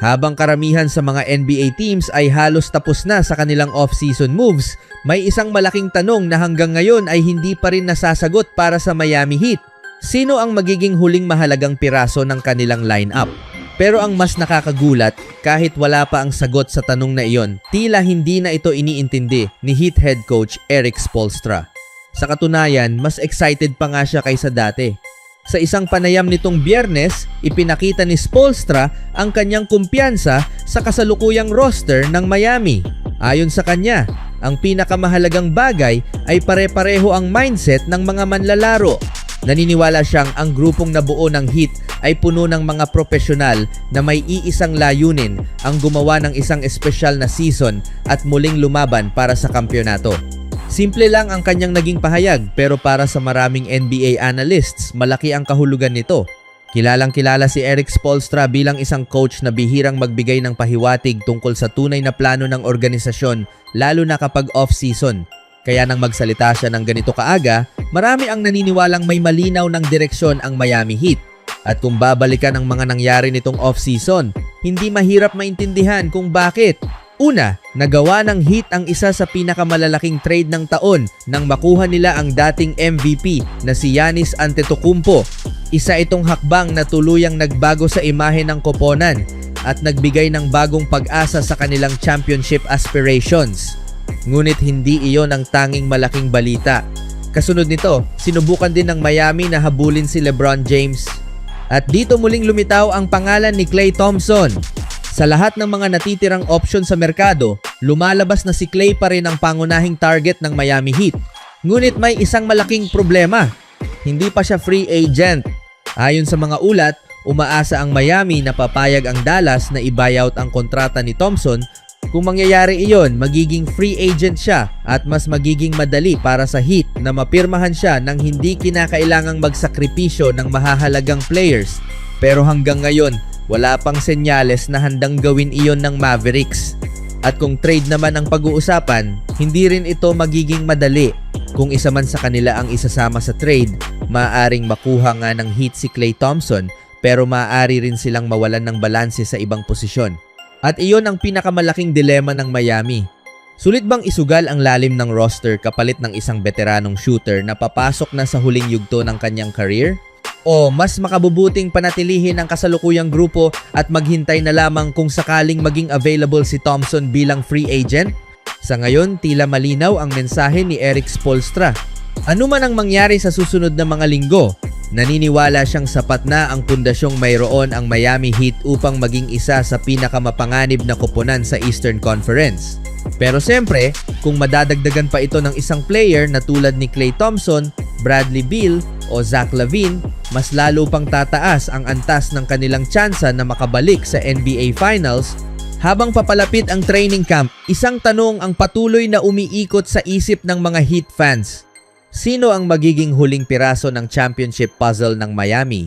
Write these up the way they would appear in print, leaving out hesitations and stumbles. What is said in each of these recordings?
Habang karamihan sa mga NBA teams ay halos tapos na sa kanilang off-season moves, may isang malaking tanong na hanggang ngayon ay hindi pa rin nasasagot para sa Miami Heat. Sino ang magiging huling mahalagang piraso ng kanilang lineup? Pero ang mas nakakagulat, kahit wala pa ang sagot sa tanong na iyon, tila hindi na ito iniintindi ni Heat head coach Erik Spoelstra. Sa katunayan, mas excited pa nga siya kaysa dati. Sa isang panayam nitong Biyernes, ipinakita ni Spoelstra ang kanyang kumpiyansa sa kasalukuyang roster ng Miami. Ayon sa kanya, ang pinakamahalagang bagay ay pare-pareho ang mindset ng mga manlalaro. Naniniwala siyang ang grupong nabuo ng Heat ay puno ng mga profesional na may iisang layunin, ang gumawa ng isang espesyal na season at muling lumaban para sa kampyonato. Simple lang ang kanyang naging pahayag, pero para sa maraming NBA analysts, malaki ang kahulugan nito. Kilalang kilala si Erik Spoelstra bilang isang coach na bihirang magbigay ng pahiwatig tungkol sa tunay na plano ng organisasyon, lalo na kapag off-season. Kaya nang magsalita siya ng ganito kaaga, marami ang naniniwalang may malinaw ng direksyon ang Miami Heat. At kung babalikan ang mga nangyari nitong off-season, hindi mahirap maintindihan kung bakit. Una, nagawa ng Heat ang isa sa pinakamalalaking trade ng taon nang makuha nila ang dating MVP na si Giannis Antetokounmpo. Isa itong hakbang na tuluyang nagbago sa imahe ng koponan at nagbigay ng bagong pag-asa sa kanilang championship aspirations. Ngunit hindi iyon ang tanging malaking balita. Kasunod nito, sinubukan din ng Miami na habulin si LeBron James. At dito muling lumitaw ang pangalan ni Klay Thompson. Sa lahat ng mga natitirang option sa merkado, lumalabas na si Klay pa rin ang pangunahing target ng Miami Heat. Ngunit may isang malaking problema. Hindi pa siya free agent. Ayon sa mga ulat, umaasa ang Miami na papayag ang Dallas na i-buyout ang kontrata ni Thompson. Kung mangyayari iyon, magiging free agent siya at mas magiging madali para sa Heat na mapirmahan siya nang hindi kinakailangang magsakripisyo ng mahahalagang players. Pero hanggang ngayon, wala pang senyales na handang gawin iyon ng Mavericks. At kung trade naman ang pag-uusapan, hindi rin ito magiging madali. Kung isa man sa kanila ang isasama sa trade, maaaring makuha nga ng Heat si Klay Thompson, pero maaari rin silang mawalan ng balanse sa ibang posisyon. At iyon ang pinakamalaking dilema ng Miami. Sulit bang isugal ang lalim ng roster kapalit ng isang veteranong shooter na papasok na sa huling yugto ng kanyang career? O mas makabubuting panatilihin ang kasalukuyang grupo at maghintay na lamang kung sakaling maging available si Thompson bilang free agent? Sa ngayon, tila malinaw ang mensahe ni Erik Spoelstra. Ano man ang mangyari sa susunod na mga linggo, naniniwala siyang sapat na ang pundasyong mayroon ang Miami Heat upang maging isa sa pinakamapanganib na koponan sa Eastern Conference. Pero siyempre, kung madadagdagan pa ito ng isang player na tulad ni Klay Thompson, Bradley Beal o Zach LaVine, mas lalo pang tataas ang antas ng kanilang tsansa na makabalik sa NBA Finals. Habang papalapit ang training camp, isang tanong ang patuloy na umiikot sa isip ng mga Heat fans. Sino ang magiging huling piraso ng championship puzzle ng Miami?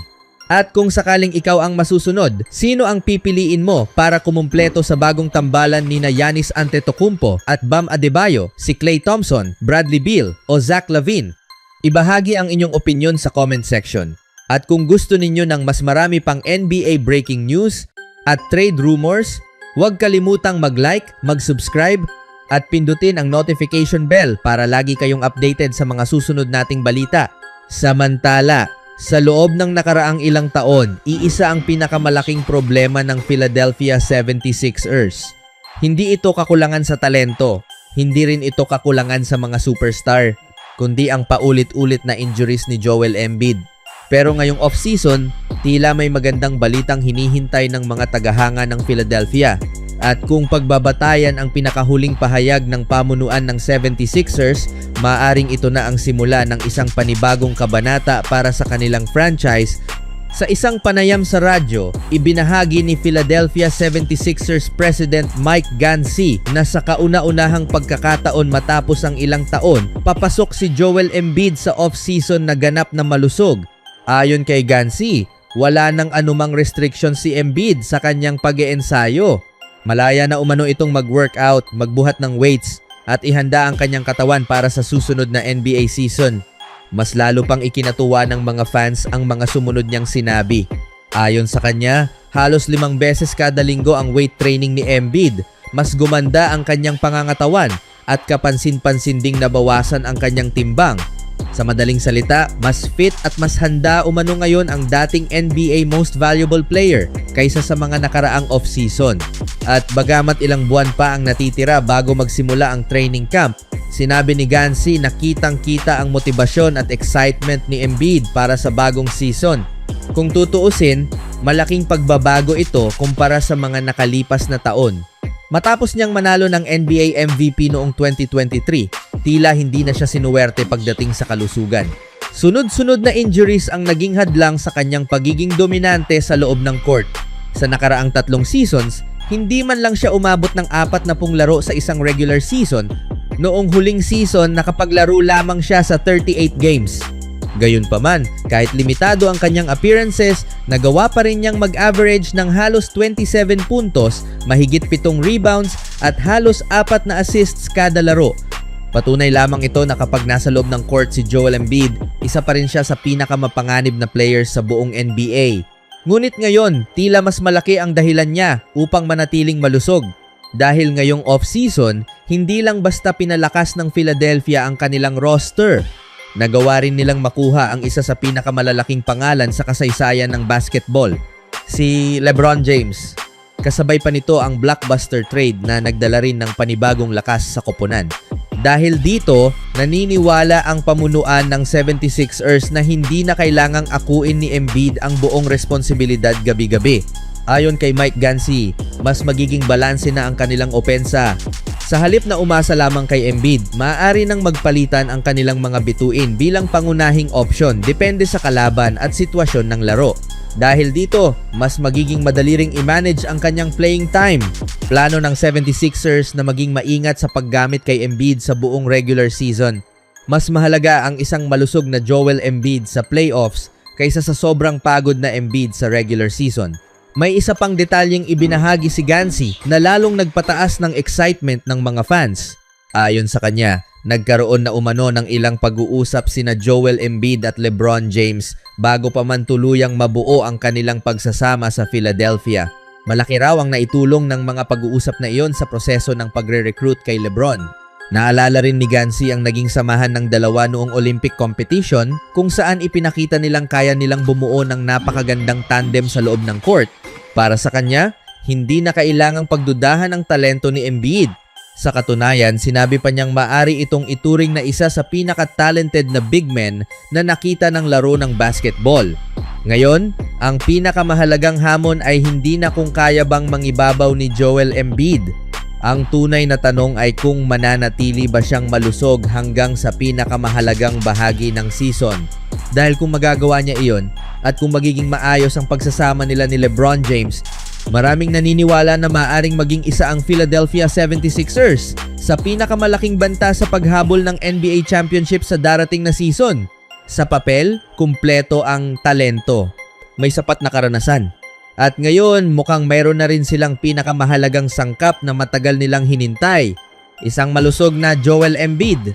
At kung sakaling ikaw ang masusunod, sino ang pipiliin mo para kumumpleto sa bagong tambalan ni Giannis Antetokounmpo at Bam Adebayo, si Klay Thompson, Bradley Beal o Zach LaVine? Ibahagi ang inyong opinion sa comment section. At kung gusto ninyo ng mas marami pang NBA breaking news at trade rumors, huwag kalimutang mag-like, mag-subscribe at pindutin ang notification bell para lagi kayong updated sa mga susunod nating balita. Samantala, sa loob ng nakaraang ilang taon, iisa ang pinakamalaking problema ng Philadelphia 76ers. Hindi ito kakulangan sa talento, hindi rin ito kakulangan sa mga superstar, kundi ang paulit-ulit na injuries ni Joel Embiid. Pero ngayong off-season, tila may magandang balitang hinihintay ng mga tagahanga ng Philadelphia. At kung pagbabatayan ang pinakahuling pahayag ng pamunuan ng 76ers, maaring ito na ang simula ng isang panibagong kabanata para sa kanilang franchise. Sa isang panayam sa radyo, ibinahagi ni Philadelphia 76ers President Mike Gansey na sa kauna-unahang pagkakataon matapos ang ilang taon, papasok si Joel Embiid sa off-season na ganap na malusog. Ayon kay Gansey, wala nang anumang restriction si Embiid sa kanyang pag-iensayo. Malaya na umano itong mag-workout, magbuhat ng weights at ihanda ang kanyang katawan para sa susunod na NBA season. Mas lalo pang ikinatuwa ng mga fans ang mga sumunod niyang sinabi. Ayon sa kanya, Halos 5 beses kada linggo ang weight training ni Embiid. Mas gumanda ang kanyang pangangatawan at kapansin-pansin ding nabawasan ang kanyang timbang. Sa madaling salita, mas fit at mas handa umano ngayon ang dating NBA Most Valuable Player kaysa sa mga nakaraang off-season. At bagamat ilang buwan pa ang natitira bago magsimula ang training camp, sinabi ni Gansi na kitang-kita ang motibasyon at excitement ni Embiid para sa bagong season. Kung tutuusin, malaking pagbabago ito kumpara sa mga nakalipas na taon. Matapos niyang manalo ng NBA MVP noong 2023, tila hindi na siya sinuwerte pagdating sa kalusugan. Sunod-sunod na injuries ang naging hadlang sa kanyang pagiging dominante sa loob ng court. Sa nakaraang 3 seasons, hindi man lang siya umabot ng 40 laro sa isang regular season. Noong huling season, nakapaglaro lamang siya sa 38 games. Gayunpaman, kahit limitado ang kanyang appearances, nagawa pa rin niyang mag-average ng halos 27 puntos, mahigit 7 rebounds at halos 4 na assists kada laro. Patunay lamang ito na kapag nasa loob ng court si Joel Embiid, isa pa rin siya sa pinakamapanganib na players sa buong NBA. Ngunit ngayon, tila mas malaki ang dahilan niya upang manatiling malusog. Dahil ngayong off-season, hindi lang basta pinalakas ng Philadelphia ang kanilang roster. Nagawa rin nilang makuha ang isa sa pinakamalalaking pangalan sa kasaysayan ng basketball, si LeBron James. Kasabay pa nito ang blockbuster trade na nagdala rin ng panibagong lakas sa koponan. Dahil dito, naniniwala ang pamunuan ng 76ers na hindi na kailangang akuin ni Embiid ang buong responsibilidad gabi-gabi. Ayon kay Mike Gansi, mas magiging balanse na ang kanilang opensa. Sa halip na umasa lamang kay Embiid, maaari nang magpalitan ang kanilang mga bituin bilang pangunahing option depende sa kalaban at sitwasyon ng laro. Dahil dito, mas magiging madali ring i-manage ang kanyang playing time. Plano ng 76ers na maging maingat sa paggamit kay Embiid sa buong regular season. Mas mahalaga ang isang malusog na Joel Embiid sa playoffs kaysa sa sobrang pagod na Embiid sa regular season. May isa pang detalyeng ibinahagi si Gansi na lalong nagpataas ng excitement ng mga fans. Ayon sa kanya, nagkaroon na umano ng ilang pag-uusap sina Joel Embiid at LeBron James bago pa man tuluyang mabuo ang kanilang pagsasama sa Philadelphia. Malaki raw ang naitulong ng mga pag-uusap na iyon sa proseso ng pagre-recruit kay LeBron. Naalala rin ni Gansi ang naging samahan ng dalawa noong Olympic competition kung saan ipinakita nilang kaya nilang bumuo ng napakagandang tandem sa loob ng court. Para sa kanya, hindi na kailangang pagdudahan ang talento ni Embiid. Sa katunayan, sinabi pa niyang maaari itong ituring na isa sa pinaka-talented na big men na nakita ng laro ng basketball. Ngayon, ang pinakamahalagang hamon ay hindi na kung kaya bang mangibabaw ni Joel Embiid. Ang tunay na tanong ay kung mananatili ba siyang malusog hanggang sa pinakamahalagang bahagi ng season. Dahil kung magagawa niya iyon at kung magiging maayos ang pagsasama nila ni LeBron James, maraming naniniwala na maaaring maging isa ang Philadelphia 76ers sa pinakamalaking banta sa paghabol ng NBA Championship sa darating na season. Sa papel, kumpleto ang talento. May sapat na karanasan. At ngayon, mukhang mayroon na rin silang pinakamahalagang sangkap na matagal nilang hinintay. Isang malusog na Joel Embiid.